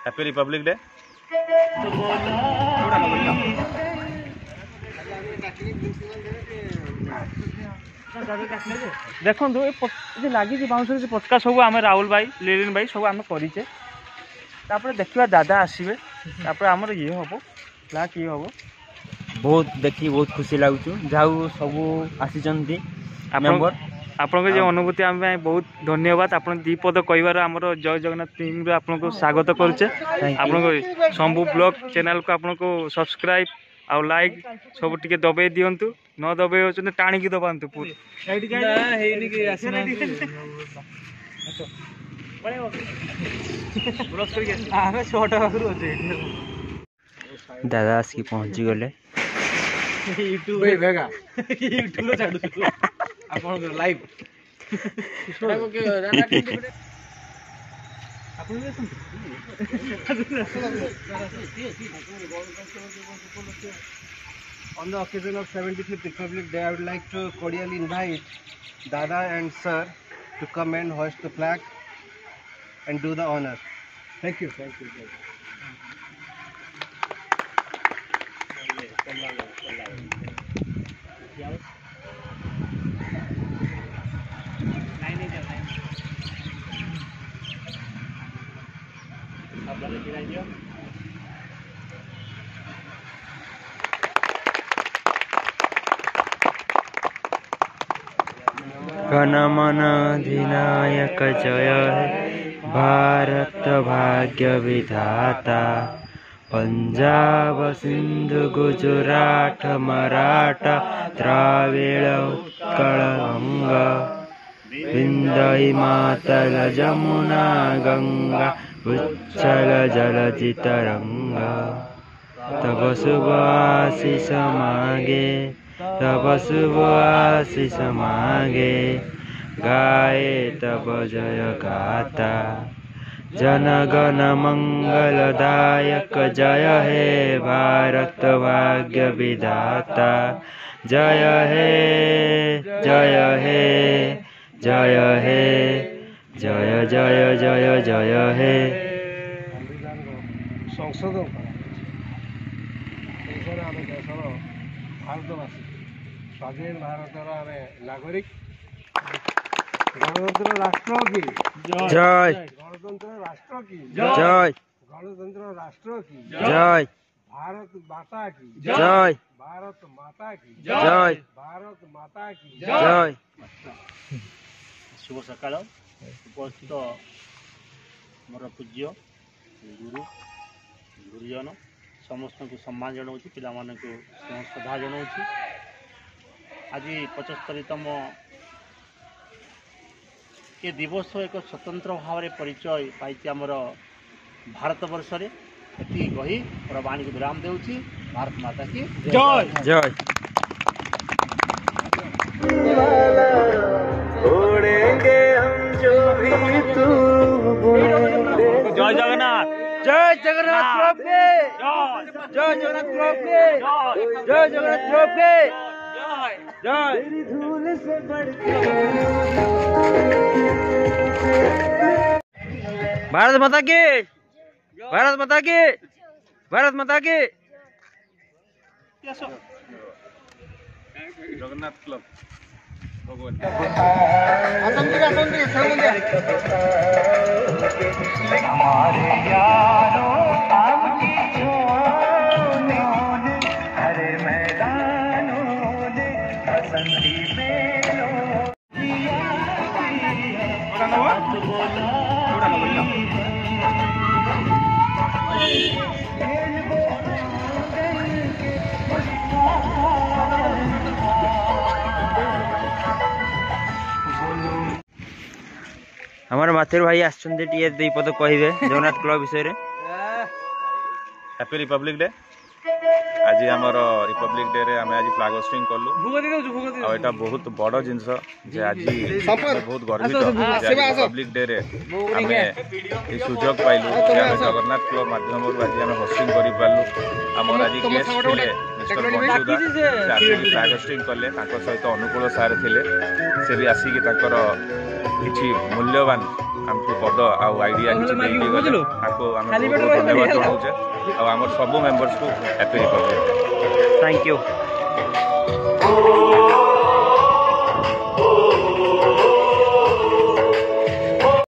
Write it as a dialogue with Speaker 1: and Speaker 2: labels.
Speaker 1: Happy Republic day.
Speaker 2: देखो ये लगी बाउंस पचका सब आम राहुल भाई लीलिन भाई सब आम करेचे देखा दादा आसवे आमर ये हम फ्लैग ये हम
Speaker 3: बहुत देखी बहुत खुशी लगुच जाऊ सब आसी मेंबर
Speaker 2: आपन जो अनुभूति आम बहुत धन्यवाद। आप दीपद कहबार आमर जय जगन्नाथ टीम रे आपन को स्वागत करुचे। आपन शंभू ब्लॉग चैनल को आपन को सब्सक्राइब आउ लाइक सब टिके दबे दियंतु न दबे होचन टाणी की दबांतु पूरी
Speaker 3: दादा आसिक पहुँची गले
Speaker 4: On the occasion of 75th Republic Day, I would like to cordially invite Dada and Sir to come and hoist the flag and do the honor. Thank you. Thank you.
Speaker 3: घन मन अधिनायक जय हे भारत भाग्य विधाता पंजाब सिंधु गुजरात मराठा द्राविड़ उत्कल गंगा विंध्य हिमाचल जमुना गंगा उच्चल जलधि तरंगा तब शुभ आशीष मागे तब शुभ आशीष मागे गाए तब जय गाता जन गण मंगलदायक जय हे भारत भाग्य विधाता जय हे जय हे जय हे जय जय जय जय हे
Speaker 4: संशोधन भारतवासी स्वाधीन भारतर आम नागरिक गणतंत्र राष्ट्र की
Speaker 3: जय
Speaker 4: गणतंत्र राष्ट्र की
Speaker 3: जय
Speaker 4: गणतंत्र राष्ट्र की
Speaker 3: जय
Speaker 4: भारत माता की
Speaker 3: जय
Speaker 4: भारत माता की
Speaker 3: जय
Speaker 4: भारत माता की
Speaker 3: जय।
Speaker 2: शुभ सकाल उपस्थित मोर पूज्य गुरु गुरुजन समस्त को सम्मान जनाऊँ पिला को श्रद्धा जनाऊँ। आज 75तम ये दिवस एक स्वतंत्र भाव में परिचय पाई आमर भारत वर्ष रे एति कही और वाणी को विराम देउछि। भारत माता की जय
Speaker 3: जय। उड़ेंगे हम जो भी तू
Speaker 2: जय जगन्नाथ
Speaker 3: जय जगन्नाथ प्रभु के जय जगन्नाथ प्रभु के जय जगन्नाथ प्रभु के जय। धूल से भारत माता की भारत माता की भारत माता की
Speaker 1: जगन्नाथ क्लब
Speaker 5: हमारे यारों आपकी हरे मैदानों ने बसंती मेलों
Speaker 3: हमारे माथेर भाई आसछन्ते टिए दुई पद कहिबे जगन्नाथ क्लब विषय रे।
Speaker 1: Happy Republic day. आज आमर रिपब्लिक डे रे आम आज फ्लैग होस्टिंग कलु आ बहुत बड़ जिनस जे आज बहुत गर्वित रिपब्लिक डे रे आम ये सुजोग पाइलु जगन्नाथ क्लब माध्यम आज आम होस्टिंग कर पार्लु। आमर आज गेस्ट थे ମିଷ୍ଟର ବଞ୍ଚୁଦା ସେ ଆସିକି ଫ୍ଲାଗ ହୋଷ୍ଟିଂ କଲେ। ତାଙ୍କ ସହିତ ଅନୁକୂଳ ସାର୍ ଥିଲେ, ସେ ବି ଆସିକି ତାଙ୍କର କିଛି ମୂଲ୍ୟବାନ ଆମକୁ ପଦ ଆଉ ଆଇଡ଼ିଆ କିଛି ଦେଇକି ଗଲେ। ତାଙ୍କୁ ଆମେ ବହୁତ ବହୁତ ଧନ୍ୟବାଦ ଜଣାଉଛେ ଆଉ ଆମର ସବୁ ମେମ୍ବର୍ସକୁ happy republic day.
Speaker 2: Thank you.